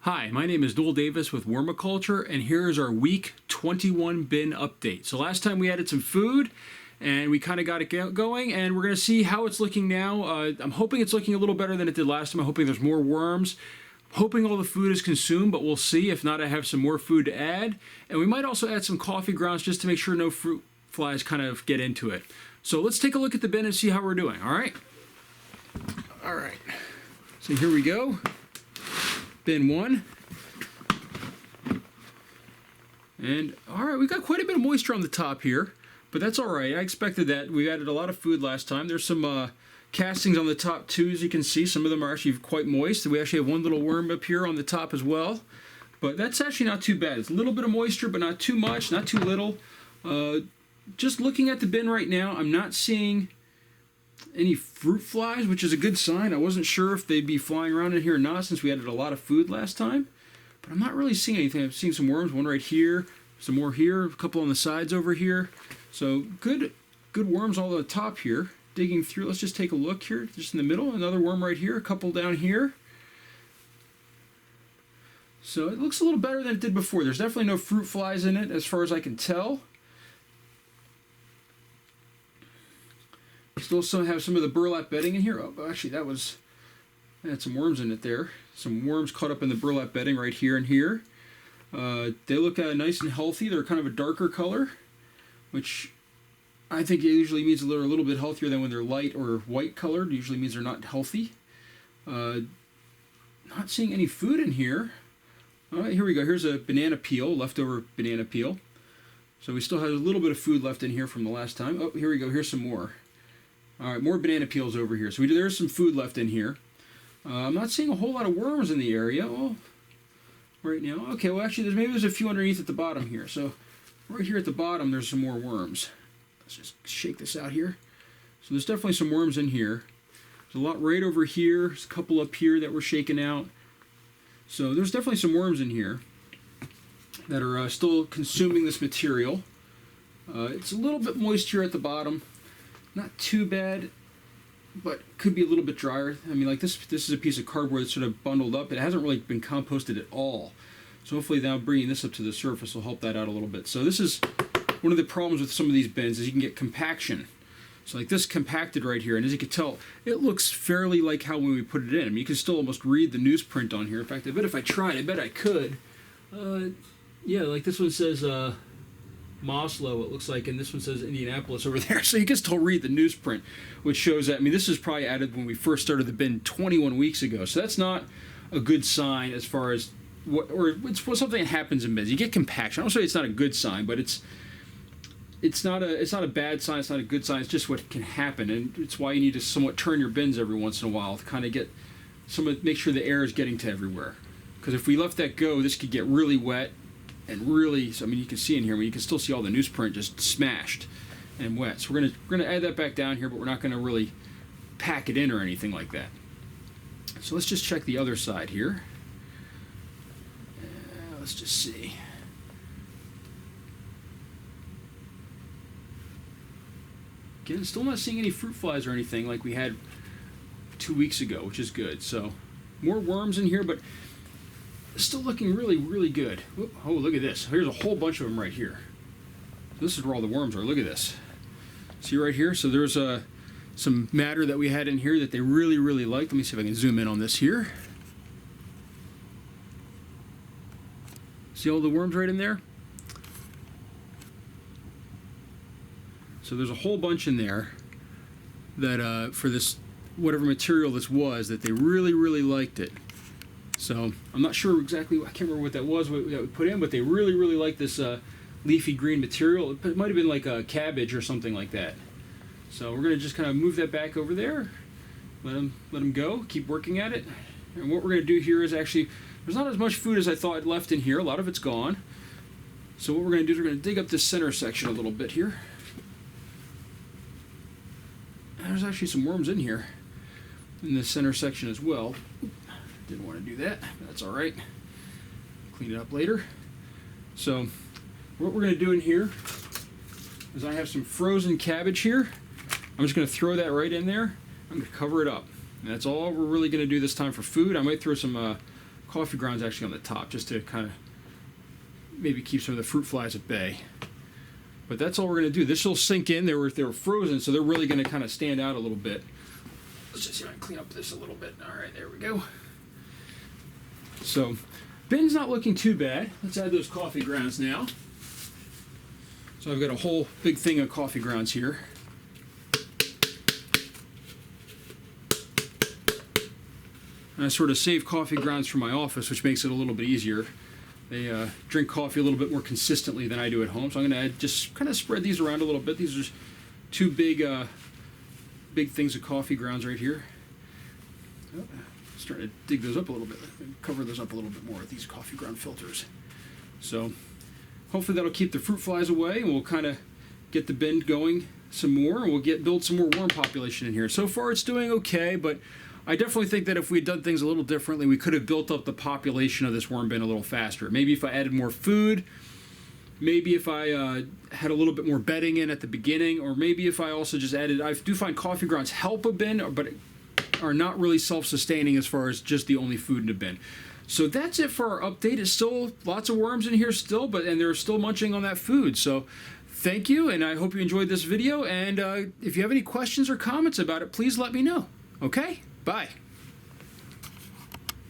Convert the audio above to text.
Hi, my name is Noel Davis with Vermicompost, and here is our week 21 bin update. So last time we added some food, and we kind of got it going, and we're going to see how it's looking now. I'm hoping it's looking a little better than it did last time. I'm hoping there's more worms. Hoping all the food is consumed, but we'll see. If not, I have some more food to add. And we might also add some coffee grounds just to make sure no fruit flies kind of get into it. So let's take a look at the bin and see how we're doing, all right? All right. So here we go. Bin 1. And all right, we got quite a bit of moisture on the top here, but that's all right. I expected that. We added a lot of food last time. There's some castings on the top too, as you can see. Some of them are actually quite moist. We actually have one little worm up here on the top as well, but that's actually not too bad. It's a little bit of moisture, but not too much, not too little. Just looking at the bin right now, I'm not seeing any fruit flies, which is a good sign. I wasn't sure if they'd be flying around in here or not since we added a lot of food last time, but I'm not really seeing anything. I'm seeing some worms, one right here, some more here, a couple on the sides over here. So good worms all on the top here. Digging through, let's just take a look here, just in the middle. Another worm right here, a couple down here. So it looks a little better than it did before. There's definitely no fruit flies in it as far as I can tell. Still have some of the burlap bedding in here. Oh, actually, I had some worms in it there. Some worms caught up in the burlap bedding right here and here. They look nice and healthy. They're kind of a darker color, which I think it usually means they're a little bit healthier than when they're light or white colored. It usually means they're not healthy. Not seeing any food in here. All right, here we go. Here's a banana peel, leftover banana peel. So we still have a little bit of food left in here from the last time. Oh, here we go. Here's some more. All right, more banana peels over here. So there's some food left in here. I'm not seeing a whole lot of worms in the area right now. Okay, well actually maybe there's a few underneath at the bottom here. So right here at the bottom there's some more worms. Let's just shake this out here. So there's definitely some worms in here. There's a lot right over here. There's a couple up here that we're shaking out. So there's definitely some worms in here that are still consuming this material. It's a little bit moist here at the bottom. Not too bad, but could be a little bit drier. I mean, like this is a piece of cardboard that's sort of bundled up. It hasn't really been composted at all. So hopefully now bringing this up to the surface will help that out a little bit. So this is one of the problems with some of these bins is you can get compaction. So like this compacted right here, and as you can tell, it looks fairly like how when we put it in. I mean, you can still almost read the newsprint on here. In fact, I bet if I tried, I bet I could. Yeah, like this one says Moslow, it looks like, and this one says Indianapolis over there. So you can still read the newsprint, which shows that, I mean, this is probably added when we first started the bin 21 weeks ago. So that's not a good sign as far as it's something that happens in bins. You get compaction. I don't say it's not a good sign, but it's not a bad sign. It's not a good sign. It's just what can happen, and it's why you need to somewhat turn your bins every once in a while to kind of make sure the air is getting to everywhere. Because if we let that go, this could get really wet. And really, I mean, you can see in here, you can still see all the newsprint just smashed and wet. So we're gonna add that back down here, but we're not gonna really pack it in or anything like that. So let's just check the other side here. Let's just see. Again, still not seeing any fruit flies or anything like we had 2 weeks ago, which is good. So more worms in here, but still looking really, really good. Oh, look at this. Here's a whole bunch of them right here. This is where all the worms are. Look at this. See right here? So there's some matter that we had in here that they really, really liked. Let me see if I can zoom in on this here. See all the worms right in there? So there's a whole bunch in there that for this, whatever material this was, that they really, really liked it. So I'm not sure exactly, I can't remember what that was that we put in, but they really, really like this leafy green material. It might have been like a cabbage or something like that. So we're going to just kind of move that back over there, let them go, keep working at it. And what we're going to do here is actually, there's not as much food as I thought left in here. A lot of it's gone. So what we're going to do is we're going to dig up this center section a little bit here. There's actually some worms in here in this center section as well. Didn't want to do that, but that's all right. Clean it up later. So what we're going to do in here is I have some frozen cabbage here. I'm just going to throw that right in there. I'm going to cover it up. And that's all we're really going to do this time for food. I might throw some coffee grounds actually on the top, just to kind of maybe keep some of the fruit flies at bay. But that's all we're going to do. This will sink in. They were frozen, so they're really going to kind of stand out a little bit. Let's just see if I can clean up this a little bit. All right, there we go. So, bin's not looking too bad. Let's add those coffee grounds now. So I've got a whole big thing of coffee grounds here. And I sort of save coffee grounds for my office, which makes it a little bit easier. They drink coffee a little bit more consistently than I do at home, so I'm going to just kind of spread these around a little bit. These are two big things of coffee grounds right here. Oh, starting to dig those up a little bit. Cover those up a little bit more with these coffee ground filters. So hopefully that'll keep the fruit flies away, and we'll kind of get the bin going some more, and we'll build some more worm population in here. So far it's doing okay, but I definitely think that if we had done things a little differently, we could have built up the population of this worm bin a little faster. Maybe if I added more food, maybe if I had a little bit more bedding in at the beginning, or maybe if I also just added, I do find coffee grounds help a bin, but are not really self-sustaining as far as just the only food in a bin. So that's it for our update. It's still lots of worms in here still, and they're still munching on that food. So thank you, and I hope you enjoyed this video. And if you have any questions or comments about it, please let me know. Okay? Bye.